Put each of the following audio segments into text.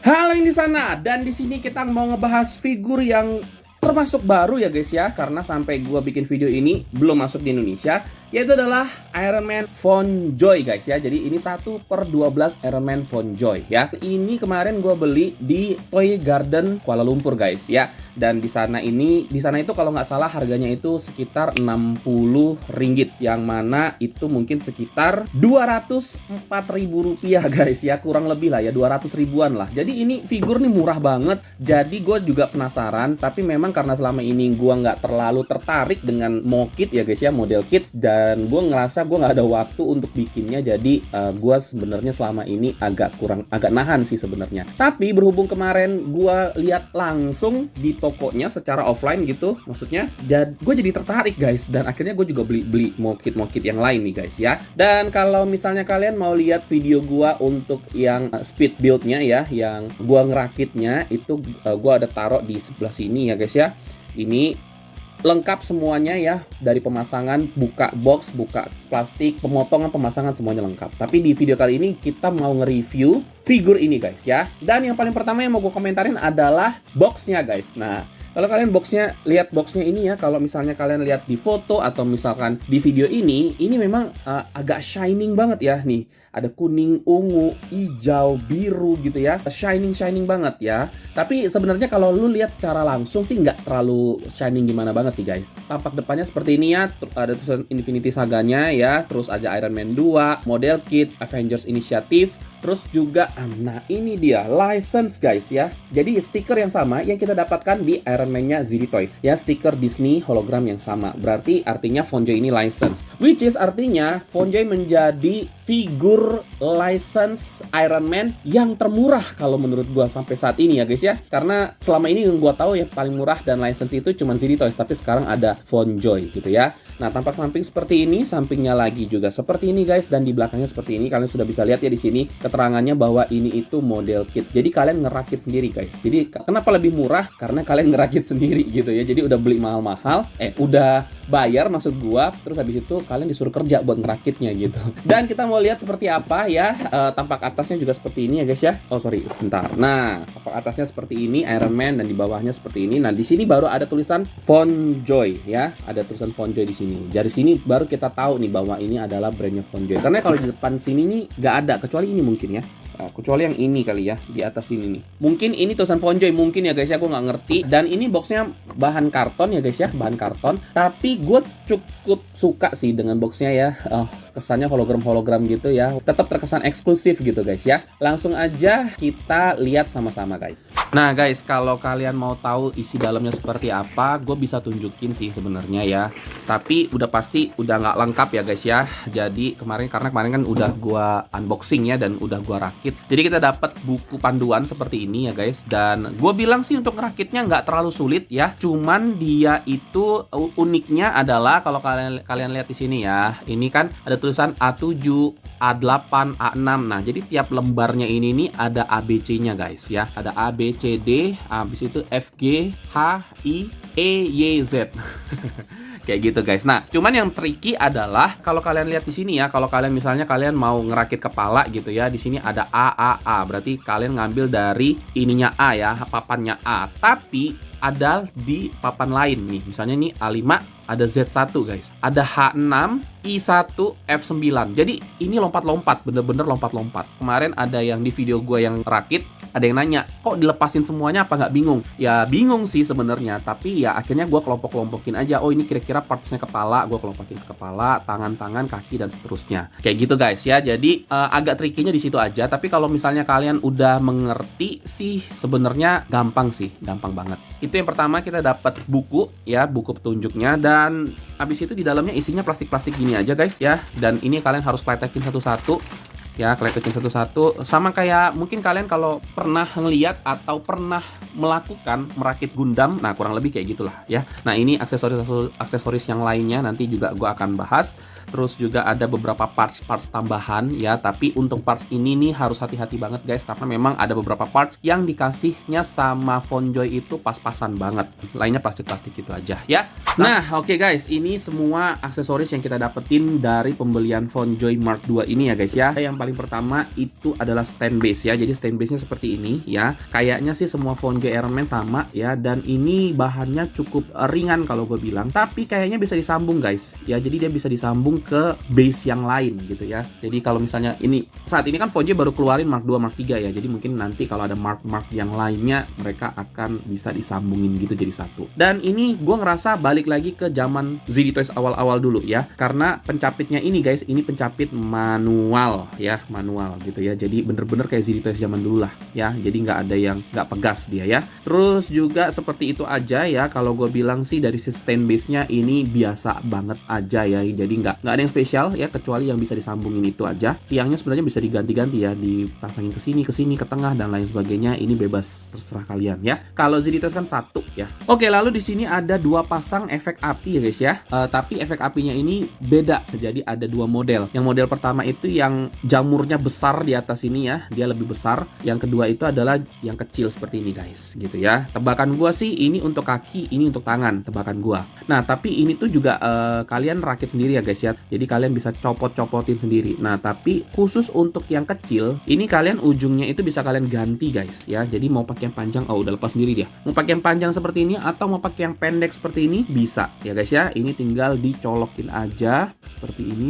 Halo yang di sana, dan di sini kita mau ngebahas figur yang termasuk baru ya guys ya, karena sampai gua bikin video ini belum masuk di Indonesia, yaitu adalah Iron Man Von Joy guys ya. Jadi ini 1/12 Iron Man Von Joy ya. Ini kemarin gua beli di Toy Garden Kuala Lumpur guys ya. Dan di sana itu kalau nggak salah harganya itu sekitar 60 ringgit, yang mana itu mungkin sekitar 204.000 rupiah guys ya, kurang lebih lah ya, 200 ribuan lah. Jadi ini figur nih murah banget. Jadi gue juga penasaran, tapi memang karena selama ini gue nggak terlalu tertarik dengan kit ya guys ya, model kit, dan gue ngerasa gue nggak ada waktu untuk bikinnya. Jadi gue sebenarnya selama ini agak nahan sih sebenarnya. Tapi berhubung kemarin gue lihat langsung di tokonya secara offline gitu, maksudnya, dan gue jadi tertarik guys, dan akhirnya gue juga beli mokit yang lain nih guys ya. Dan kalau misalnya kalian mau lihat video gue untuk yang speed buildnya ya, yang gue ngerakitnya itu, gue ada taruh di sebelah sini ya guys ya. Ini lengkap semuanya ya, dari pemasangan, buka box, buka plastik, pemotongan, pemasangan, semuanya lengkap. Tapi di video kali ini kita mau nge-review figur ini guys ya. Dan yang paling pertama yang mau gue komentarin adalah boxnya guys. Nah, kalau kalian lihat boxnya ini ya, kalau misalnya kalian lihat di foto atau misalkan di video ini memang agak shining banget ya. Nih, ada kuning, ungu, hijau, biru gitu ya, shining banget ya. Tapi sebenarnya kalau lu lihat secara langsung sih nggak terlalu shining gimana banget sih guys. Tampak depannya seperti ini ya, ada tulisan Infinity Saga-nya ya, terus ada Iron Man 2, model kit, Avengers Initiative. Terus juga, nah ini dia license guys ya. Jadi stiker yang sama yang kita dapatkan di Iron Man-nya ZD Toys ya, stiker Disney hologram yang sama. Berarti artinya Von Joy ini license, which is artinya Von Joy menjadi figur license Iron Man yang termurah kalau menurut gua sampai saat ini ya guys ya. Karena selama ini yang gua tahu ya paling murah dan license itu cuma ZD Toys, tapi sekarang ada Von Joy gitu ya. Nah, tampak samping seperti ini, sampingnya lagi juga seperti ini guys, dan di belakangnya seperti ini. Kalian sudah bisa lihat ya di sini keterangannya bahwa ini itu model kit. Jadi kalian ngerakit sendiri guys. Jadi kenapa lebih murah? Karena kalian ngerakit sendiri gitu ya. Jadi udah beli mahal-mahal, udah bayar maksud gua, terus habis itu kalian disuruh kerja buat ngerakitnya gitu. Dan kita mau lihat seperti apa ya. Tampak atasnya juga seperti ini ya guys ya. Oh sorry, sebentar. Nah, tampak atasnya seperti ini Iron Man, dan di bawahnya seperti ini. Nah, di sini baru ada tulisan Von Joy ya. Ada tulisan Von Joy di sini. Dari sini baru kita tahu nih bahwa ini adalah brandnya Von Joy. Karena kalau di depan sini nih nggak ada, kecuali ini mungkin ya. Kecuali yang ini kali ya, di atas ini nih. Mungkin ini tulisan Von Joy, mungkin ya guys ya, gue nggak ngerti. Dan ini boxnya bahan karton ya guys ya, bahan karton. Tapi gue cukup suka sih dengan boxnya ya. Kesannya hologram gitu ya. Tetap terkesan eksklusif gitu guys ya. Langsung aja kita lihat sama-sama guys. Nah guys, kalau kalian mau tahu isi dalamnya seperti apa, gue bisa tunjukin sih sebenarnya ya. Tapi udah pasti udah nggak lengkap ya guys ya. Jadi karena kemarin kan udah gue unboxing ya, dan udah gue rakit. Jadi kita dapat buku panduan seperti ini ya guys. Dan gue bilang sih untuk ngerakitnya nggak terlalu sulit ya. Cuman dia itu uniknya adalah kalau kalian lihat di sini ya. Ini kan ada tulisan A7, A8, A6. Nah, jadi tiap lembarnya ini nih ada ABC-nya guys ya. Ada A, B, C, D, habis itu F, G, H, I, E, Y, Z. Kayak gitu guys. Nah, cuman yang tricky adalah kalau kalian lihat di sini ya, kalau kalian misalnya kalian mau ngerakit kepala gitu ya, di sini ada A. Berarti kalian ngambil dari ininya A ya, papannya A. Tapi ada di papan lain nih. Misalnya nih A5 ada Z1 guys. Ada H6, I1, F9. Jadi ini lompat-lompat, bener-bener lompat-lompat. Kemarin ada yang di video gue yang rakit, ada yang nanya, kok dilepasin semuanya, apa nggak bingung? Ya bingung sih sebenarnya, tapi ya akhirnya gue kelompok-kelompokin aja. Oh ini kira-kira partsnya kepala, gue kelompokin ke kepala, tangan-tangan, kaki, dan seterusnya. Kayak gitu guys ya. Jadi agak trikinya di situ aja. Tapi kalau misalnya kalian udah mengerti sih, sebenarnya gampang sih, gampang banget. Itu yang pertama, kita dapat buku ya, buku petunjuknya, dan habis itu di dalamnya isinya plastik-plastik gini aja guys ya. Dan ini kalian harus kletekin satu-satu ya, kletekin satu-satu. Sama kayak mungkin kalian kalau pernah ngeliat atau pernah melakukan merakit Gundam, nah kurang lebih kayak gitulah ya. Nah ini aksesoris yang lainnya nanti juga gue akan bahas. Terus juga ada beberapa parts tambahan ya, tapi untuk parts ini nih harus hati-hati banget guys, karena memang ada beberapa parts yang dikasihnya sama Von Joy itu pas-pasan banget. Lainnya plastik-plastik gitu aja ya. Nah oke guys, ini semua aksesoris yang kita dapetin dari pembelian Von Joy Mark II ini ya guys ya. Yang paling pertama itu adalah stand base ya. Jadi stand base-nya seperti ini ya. Kayaknya sih semua Fonjoy Ironman sama ya, dan ini bahannya cukup ringan kalau gue bilang, tapi kayaknya bisa disambung guys ya. Jadi dia bisa disambung ke base yang lain gitu ya. Jadi kalau misalnya ini saat ini kan Fonjoy baru keluarin Mark 2, Mark 3 ya. Jadi mungkin nanti kalau ada Mark yang lainnya mereka akan bisa disambungin gitu jadi satu. Dan ini gue ngerasa balik lagi ke zaman ZD Toys awal-awal dulu ya, karena pencapitnya ini guys, ini pencapit manual ya, manual gitu ya. Jadi bener-bener kayak ZD Toys zaman dulu lah ya. Jadi nggak ada yang nggak pegas dia ya. Terus juga seperti itu aja ya. Kalau gue bilang sih dari stand base-nya ini biasa banget aja ya. Jadi nggak ada yang spesial ya, kecuali yang bisa disambungin itu aja. Tiangnya sebenarnya bisa diganti-ganti ya, dipasangin ke sini, ke tengah dan lain sebagainya. Ini bebas, terserah kalian ya. Kalau ZD Toys kan satu ya. Oke, lalu di sini ada 2 pasang efek api ya guys ya. Tapi efek apinya ini beda. Jadi ada 2 model. Yang model pertama itu yang jamurnya besar di atas ini ya, dia lebih besar. Yang kedua itu adalah yang kecil seperti ini guys, gitu ya. Tebakan gua sih ini untuk kaki, ini untuk tangan, tebakan gua. Nah, tapi ini tuh juga kalian rakit sendiri ya guys ya. Jadi kalian bisa copot-copotin sendiri. Nah, tapi khusus untuk yang kecil, ini kalian ujungnya itu bisa kalian ganti guys ya. Jadi mau pakai yang panjang, oh udah lepas sendiri dia. Mau pakai yang panjang seperti ini atau mau pakai yang pendek seperti ini bisa ya guys ya. Ini tinggal dicolokin aja seperti ini.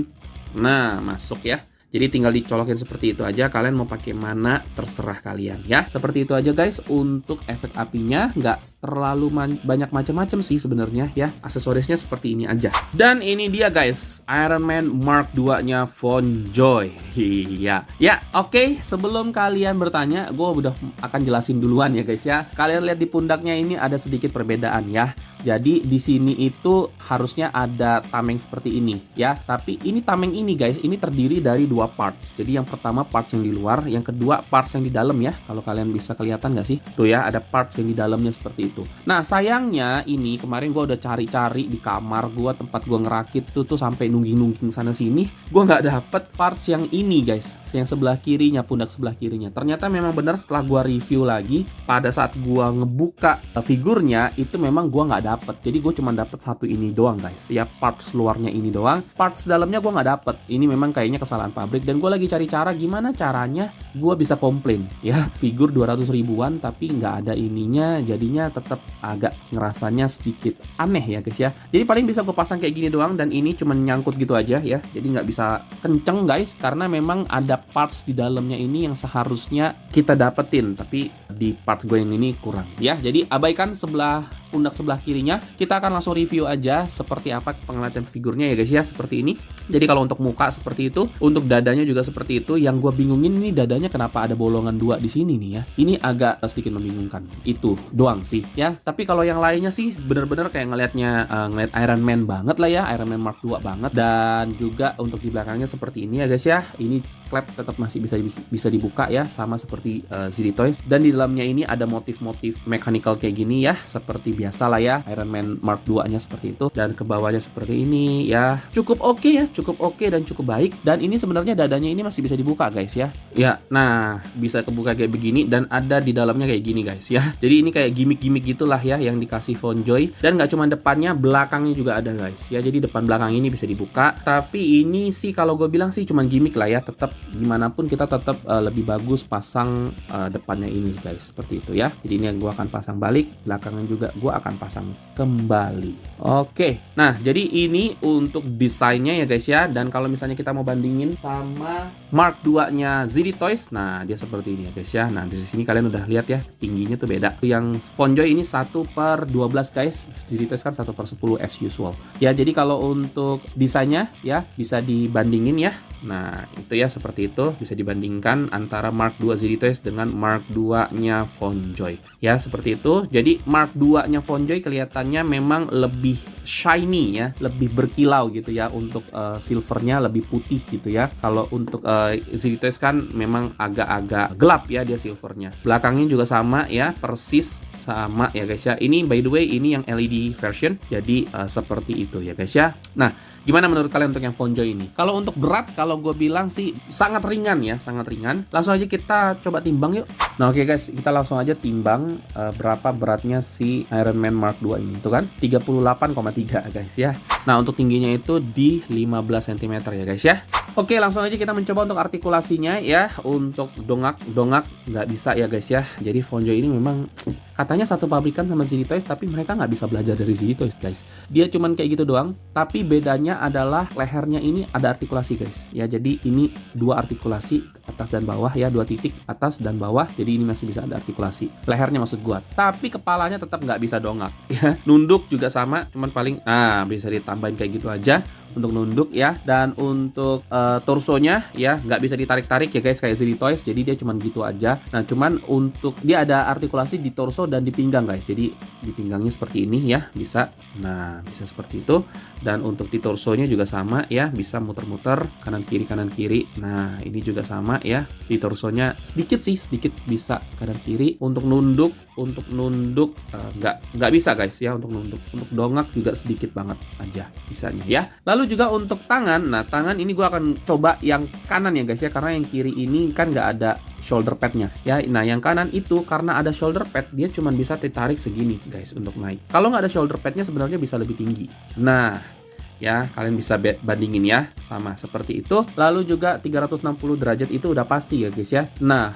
Nah, masuk ya. Jadi tinggal dicolokin seperti itu aja. Kalian mau pakai mana terserah kalian ya. Seperti itu aja guys untuk efek apinya. Nggak terlalu banyak macam-macam sih sebenarnya ya. Aksesorisnya seperti ini aja. Dan ini dia guys, Ironman Mark 2-nya Fonjoy. Iya. Ya, oke. Sebelum kalian bertanya, gue udah akan jelasin duluan ya guys ya. Kalian lihat di pundaknya ini ada sedikit perbedaan ya. Jadi di sini itu harusnya ada tameng seperti ini ya. Tapi ini tameng ini guys, ini terdiri dari 2 parts. Jadi yang pertama parts yang di luar, yang kedua parts yang di dalam ya. Kalau kalian bisa kelihatan nggak sih? Tuh ya, ada parts yang di dalamnya seperti itu. Nah, sayangnya ini kemarin gue udah cari-cari di kamar gue, tempat gue ngerakit tuh sampai nungging-nungging sana sini. Gue nggak dapet parts yang ini guys, yang sebelah kirinya, pundak sebelah kirinya. Ternyata memang benar setelah gue review lagi, pada saat gue ngebuka figurnya itu memang gue nggak dapet. Jadi gue cuma dapet satu ini doang guys ya, parts luarnya ini doang, parts dalamnya gue nggak dapet. Ini memang kayaknya kesalahan pabrik, dan gue lagi cari cara gimana caranya gue bisa komplain ya. Figur 200 ribuan tapi nggak ada ininya, jadinya tetap agak ngerasanya sedikit aneh ya guys ya. Jadi paling bisa gue pasang kayak gini doang, dan ini cuma nyangkut gitu aja ya. Jadi nggak bisa kenceng guys, karena memang ada parts di dalamnya ini yang seharusnya kita dapetin, tapi di part gue yang ini kurang ya. Jadi abaikan pundak sebelah kirinya. Kita akan langsung review aja seperti apa penglihatan figurnya ya guys ya, seperti ini. Jadi kalau untuk muka seperti itu, untuk dadanya juga seperti itu. Yang gue bingungin ini dadanya kenapa ada bolongan 2 di sini nih ya. Ini agak sedikit membingungkan. Itu doang sih ya. Tapi kalau yang lainnya sih bener-bener kayak ngeliat Iron Man banget lah ya, Iron Man Mark 2 banget. Dan juga untuk di belakangnya seperti ini ya guys ya. Ini klep tetap masih bisa dibuka ya, sama seperti ZD Toys. Dan di dalamnya ini ada motif-motif mechanical kayak gini ya, seperti biasa lah ya, Iron Man Mark 2-nya seperti itu. Dan ke bawahnya seperti ini ya. Cukup oke ya, cukup oke dan cukup baik. Dan ini sebenarnya dadanya ini masih bisa dibuka guys ya. Ya, nah bisa kebuka kayak begini, dan ada di dalamnya kayak gini guys ya. Jadi ini kayak gimmick-gimmick gitulah ya yang dikasih Fonjoy. Dan nggak cuma depannya, belakangnya juga ada guys ya. Jadi depan belakang ini bisa dibuka. Tapi ini sih kalau gue bilang sih cuma gimmick lah ya. Tetap gimana pun kita tetap lebih bagus pasang depannya ini guys, seperti itu ya. Jadi ini yang gue akan pasang balik, belakangnya juga gue akan pasang kembali. Oke, nah jadi ini untuk desainnya ya guys ya. Dan kalau misalnya kita mau bandingin sama Mark 2-nya ZD Toys, nah dia seperti ini ya guys ya. Nah di sini kalian udah lihat ya, tingginya tuh beda. Yang Fonjoy ini 1/12 guys, ZD Toys kan 1/10 as usual ya. Jadi kalau untuk desainnya ya bisa dibandingin ya. Nah itu ya, seperti itu bisa dibandingkan antara Mark 2 ZD Toys dengan Mark 2-nya Fonjoy ya, seperti itu. Jadi Mark 2-nya Fonjoy kelihatannya memang lebih shiny ya, lebih berkilau gitu ya. Untuk silvernya lebih putih gitu ya. Kalau untuk ZD Toys kan memang agak-agak gelap ya dia silvernya. Belakangnya juga sama ya, persis sama ya guys ya. Ini by the way ini yang LED version, jadi seperti itu ya guys ya. Nah, gimana menurut kalian untuk yang Fonjoy ini? Kalau untuk berat, kalau gue bilang sih sangat ringan ya, sangat ringan. Langsung aja kita coba timbang yuk. Nah oke guys, kita langsung aja timbang berapa beratnya si Iron Man Mark 2 ini. Tuh kan, 38,3 guys ya. Nah untuk tingginya itu di 15 cm ya guys ya. Oke, langsung aja kita mencoba untuk artikulasinya ya. Untuk dongak nggak bisa ya guys ya. Jadi Fonjoy ini memang katanya satu pabrikan sama ZD Toys, tapi mereka nggak bisa belajar dari ZD Toys guys. Dia cuman kayak gitu doang, tapi bedanya adalah lehernya ini ada artikulasi guys. Ya, jadi ini dua artikulasi atas dan bawah ya, dua titik atas dan bawah. Jadi ini masih bisa ada artikulasi. Lehernya maksud gua. Tapi kepalanya tetap nggak bisa dongak ya. Nunduk juga sama, cuman paling bisa ditambahin kayak gitu aja untuk nunduk ya. Dan untuk torsonya ya nggak bisa ditarik-tarik ya guys kayak ZD Toys, jadi dia cuman gitu aja. Nah, cuman untuk dia ada artikulasi di torso dan di pinggang guys. Jadi di pinggangnya seperti ini ya, bisa. Nah, bisa seperti itu. Dan untuk di torsonya juga sama ya, bisa muter-muter kanan kiri. Nah, ini juga sama ya. Di torsonya sedikit bisa kanan kiri. Untuk nunduk nggak bisa guys ya untuk nunduk. Untuk dongak juga sedikit banget aja bisanya ya. Lalu juga untuk tangan. Nah, tangan ini gue akan coba yang kanan ya guys ya, karena yang kiri ini kan nggak ada shoulder padnya ya. Nah, yang kanan itu karena ada shoulder pad, dia cuma bisa ditarik segini guys untuk naik. Kalau nggak ada shoulder padnya sebenarnya bisa lebih tinggi. Nah ya, kalian bisa bandingin ya, sama seperti itu. Lalu juga 360 derajat itu udah pasti ya guys ya. Nah,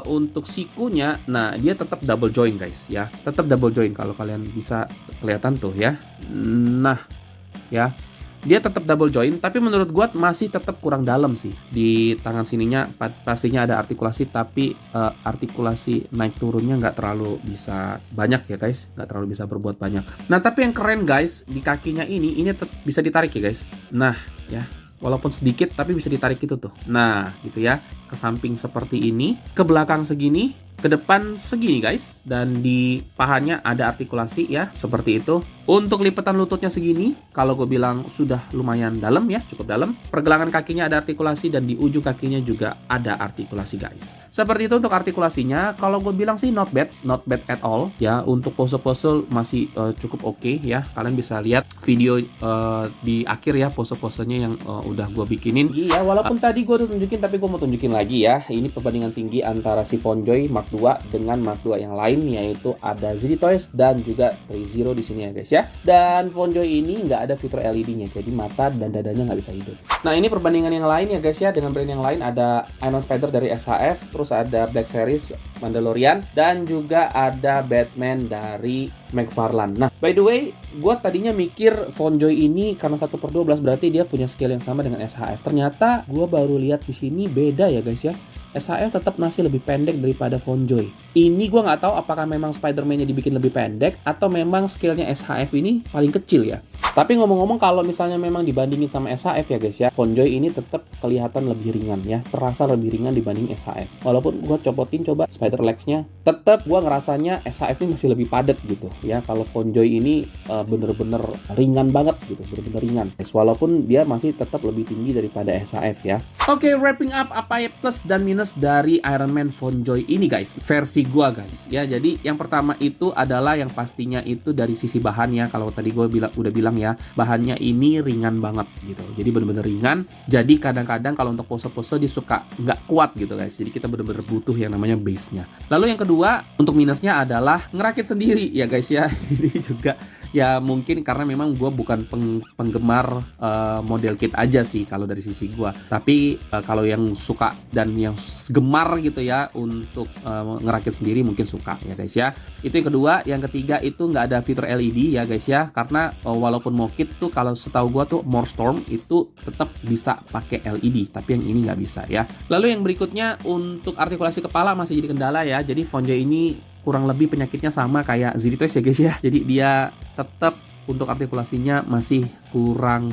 untuk sikunya, nah dia tetap double joint guys ya, tetap double joint kalau kalian bisa kelihatan tuh ya. Nah ya, dia tetap double joint, tapi menurut gua masih tetap kurang dalam sih. Di tangan sininya pastinya ada artikulasi, tapi artikulasi naik turunnya nggak terlalu bisa banyak ya guys, nggak terlalu bisa berbuat banyak. Nah, tapi yang keren guys, di kakinya ini bisa ditarik ya guys. Nah ya, walaupun sedikit tapi bisa ditarik gitu tuh. Nah gitu ya, ke samping seperti ini, ke belakang segini, ke depan segini guys, dan di pahanya ada artikulasi ya, seperti itu. Untuk lipatan lututnya segini, kalau gue bilang sudah lumayan dalam ya, cukup dalam. Pergelangan kakinya ada artikulasi, dan di ujung kakinya juga ada artikulasi guys. Seperti itu untuk artikulasinya. Kalau gue bilang sih not bad at all ya. Untuk pose-pose masih cukup oke ya. Kalian bisa lihat video di akhir ya, pose-posenya yang udah gue bikinin. Iya, walaupun tadi gue udah tunjukin, tapi gue mau tunjukin lagi ya. Ini perbandingan tinggi antara si Fonjoy Mark II dengan Mark II yang lain, yaitu ada ZD Toys dan juga 30 di sini ya guys ya. Dan Fonjoy ini nggak ada fitur LED-nya, jadi mata dan dadanya nggak bisa hidup. Nah, ini perbandingan yang lain ya guys ya, dengan brand yang lain. Ada Iron Spider dari SHF, terus ada Black Series Mandalorian, dan juga ada Batman dari McFarlane. Nah, by the way, gue tadinya mikir Fonjoy ini karena 1/12 berarti dia punya scale yang sama dengan SHF. Ternyata gue baru lihat di sini beda ya guys ya. SHF tetap masih lebih pendek daripada Fonjoy. Ini gue nggak tahu apakah memang Spider-Man-nya dibikin lebih pendek atau memang scale-nya SHF ini paling kecil ya. Tapi ngomong-ngomong, kalau misalnya memang dibandingin sama SHF ya guys ya, Fonjoy ini tetap kelihatan lebih ringan ya, terasa lebih ringan dibanding SHF. Walaupun gue coba spider legs-nya, tetap gue ngerasanya SHF ini masih lebih padat gitu ya. Kalau Fonjoy ini bener-bener ringan banget gitu, bener-bener ringan. Walaupun dia masih tetap lebih tinggi daripada SHF ya. Oke, wrapping up apa ya plus dan minus dari Iron Man Fonjoy ini guys, versi gue guys ya. Jadi yang pertama itu adalah yang pastinya itu dari sisi bahan ya. Kalau tadi gue udah bilang ya, bahannya ini ringan banget gitu, jadi bener-bener ringan. Jadi kadang-kadang kalau untuk pose-pose dia suka nggak kuat gitu guys, jadi kita bener-bener butuh yang namanya base-nya. Lalu yang kedua untuk minusnya adalah ngerakit sendiri ya guys ya. Ini juga ya mungkin karena memang gue bukan penggemar model kit aja sih kalau dari sisi gue, tapi kalau yang suka dan yang gemar gitu ya untuk ngerakit sendiri mungkin suka ya guys ya. Itu yang kedua. Yang ketiga itu nggak ada fitur LED ya guys ya, karena walaupun mau kit tuh kalau setahu gua tuh More Storm itu tetap bisa pakai LED, tapi yang ini nggak bisa ya. Lalu yang berikutnya untuk artikulasi kepala masih jadi kendala ya. Jadi Fonjoy ini kurang lebih penyakitnya sama kayak ZD Toys ya guys ya. Jadi dia tetap untuk artikulasinya masih kurang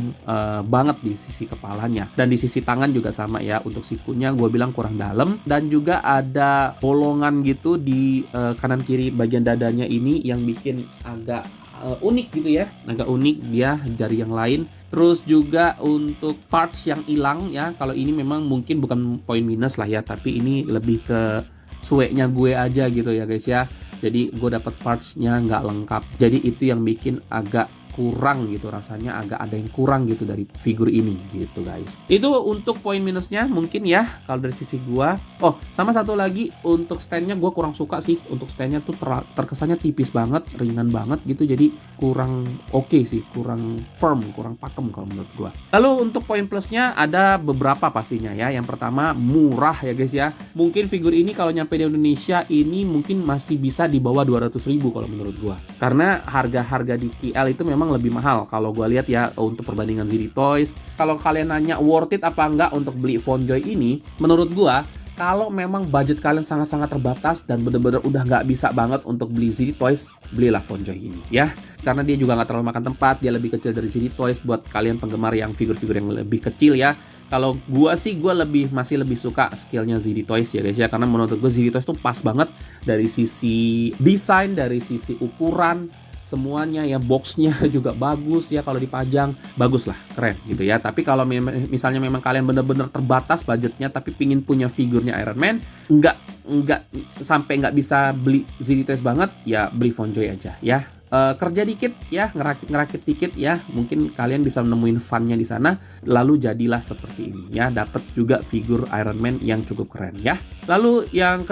banget di sisi kepalanya, dan di sisi tangan juga sama ya. Untuk sikunya gue bilang kurang dalam, dan juga ada bolongan gitu di kanan kiri bagian dadanya ini yang bikin agak unik gitu ya, agak unik dia dari yang lain. Terus juga untuk parts yang hilang ya, kalau ini memang mungkin bukan poin minus lah ya, tapi ini lebih ke sueknya gue aja gitu ya guys ya. Jadi gue dapat partsnya nggak lengkap, jadi itu yang bikin agak kurang gitu, rasanya agak ada yang kurang gitu dari figur ini gitu guys. Itu untuk poin minusnya mungkin ya kalau dari sisi gua. Oh, sama satu lagi untuk standnya gua kurang suka sih. Untuk standnya tuh terkesannya tipis banget, ringan banget gitu, jadi kurang oke sih, kurang firm, kurang pakem kalau menurut gua. Lalu untuk poin plusnya ada beberapa pastinya ya. Yang pertama murah ya guys ya. Mungkin figur ini kalau nyampe di Indonesia ini mungkin masih bisa di bawah 200.000 kalau menurut gua. Karena harga-harga di KL itu memang lebih mahal kalau gua lihat ya untuk perbandingan ZD Toys. Kalau kalian nanya worth it apa enggak untuk beli FonJoy ini, menurut gua kalau memang budget kalian sangat-sangat terbatas dan bener-bener udah nggak bisa banget untuk beli ZD Toys, belilah FonJoy ini ya. Karena dia juga nggak terlalu makan tempat, dia lebih kecil dari ZD Toys buat kalian penggemar yang figur-figur yang lebih kecil ya. Kalau gua sih masih lebih suka skillnya ZD Toys ya guys ya, karena menurut gua ZD Toys tuh pas banget dari sisi desain, dari sisi ukuran, semuanya ya, boxnya juga bagus ya, kalau dipajang bagus lah, keren gitu ya. Tapi kalau misalnya memang kalian bener-bener terbatas budgetnya tapi pingin punya figurnya Iron Man, nggak sampai nggak bisa beli ZD Toys banget, ya beli FonJoy aja ya. Kerja dikit ya, ngerakit dikit ya, mungkin kalian bisa nemuin funnya di sana, lalu jadilah seperti ini ya, dapat juga figur Iron Man yang cukup keren ya. Lalu yang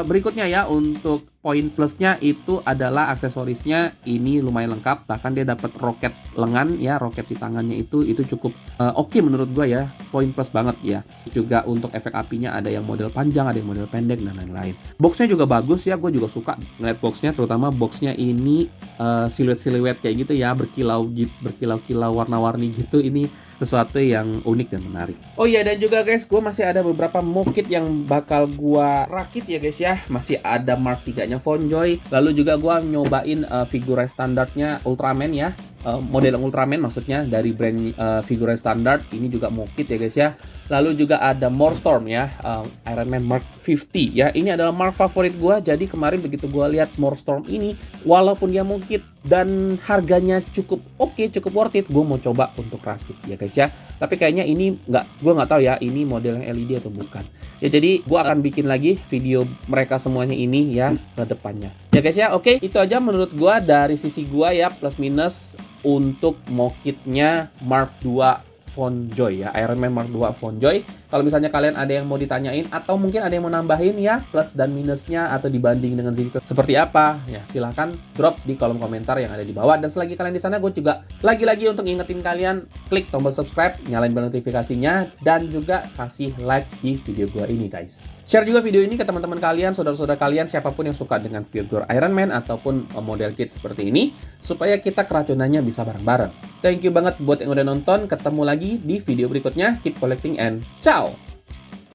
berikutnya ya, untuk poin plusnya itu adalah aksesorisnya ini lumayan lengkap, bahkan dia dapat roket lengan ya, roket di tangannya itu cukup oke menurut gua ya, poin plus banget ya. Juga untuk efek apinya ada yang model panjang, ada yang model pendek dan lain-lain. Boxnya juga bagus ya, gue juga suka ngeliat boxnya, terutama boxnya ini siluet-siluet kayak gitu ya, berkilau-kilau warna-warni gitu, ini sesuatu yang unik dan menarik. Oh iya, dan juga guys, gue masih ada beberapa mock-kit yang bakal gue rakit ya guys ya. Masih ada Mark 3-nya FonJoy. Lalu juga gue nyobain figure standarnya Ultraman ya. Model Ultraman maksudnya dari brand figure standar. Ini juga mock-kit ya guys ya. Lalu juga ada Morstorm ya, Iron Man Mark 50 ya. Ini adalah mark favorit gue. Jadi kemarin begitu gue lihat Morstorm ini, walaupun dia mock-kit dan harganya cukup oke, cukup worth it, gue mau coba untuk rakit ya guys ya. Tapi kayaknya ini gue nggak tahu ya, ini model yang LED atau bukan ya. Jadi gue akan bikin lagi video mereka semuanya ini ya ke depannya ya guys ya. Oke, itu aja menurut gue dari sisi gue ya, plus minus untuk mock-kitnya Mark 2 FonJoy ya, Iron Man Mark 2 FonJoy. Kalau misalnya kalian ada yang mau ditanyain atau mungkin ada yang mau nambahin ya, plus dan minusnya atau dibanding dengan ZD Toys seperti apa, ya silahkan drop di kolom komentar yang ada di bawah. Dan selagi kalian di sana, gue juga lagi-lagi untuk ngingetin kalian, klik tombol subscribe, nyalain bel notifikasinya, dan juga kasih like di video gue ini guys. Share juga video ini ke teman-teman kalian, saudara-saudara kalian, siapapun yang suka dengan figur Iron Man ataupun model kit seperti ini, supaya kita keracunannya bisa bareng-bareng. Thank you banget buat yang udah nonton, ketemu lagi di video berikutnya. Keep collecting and ciao!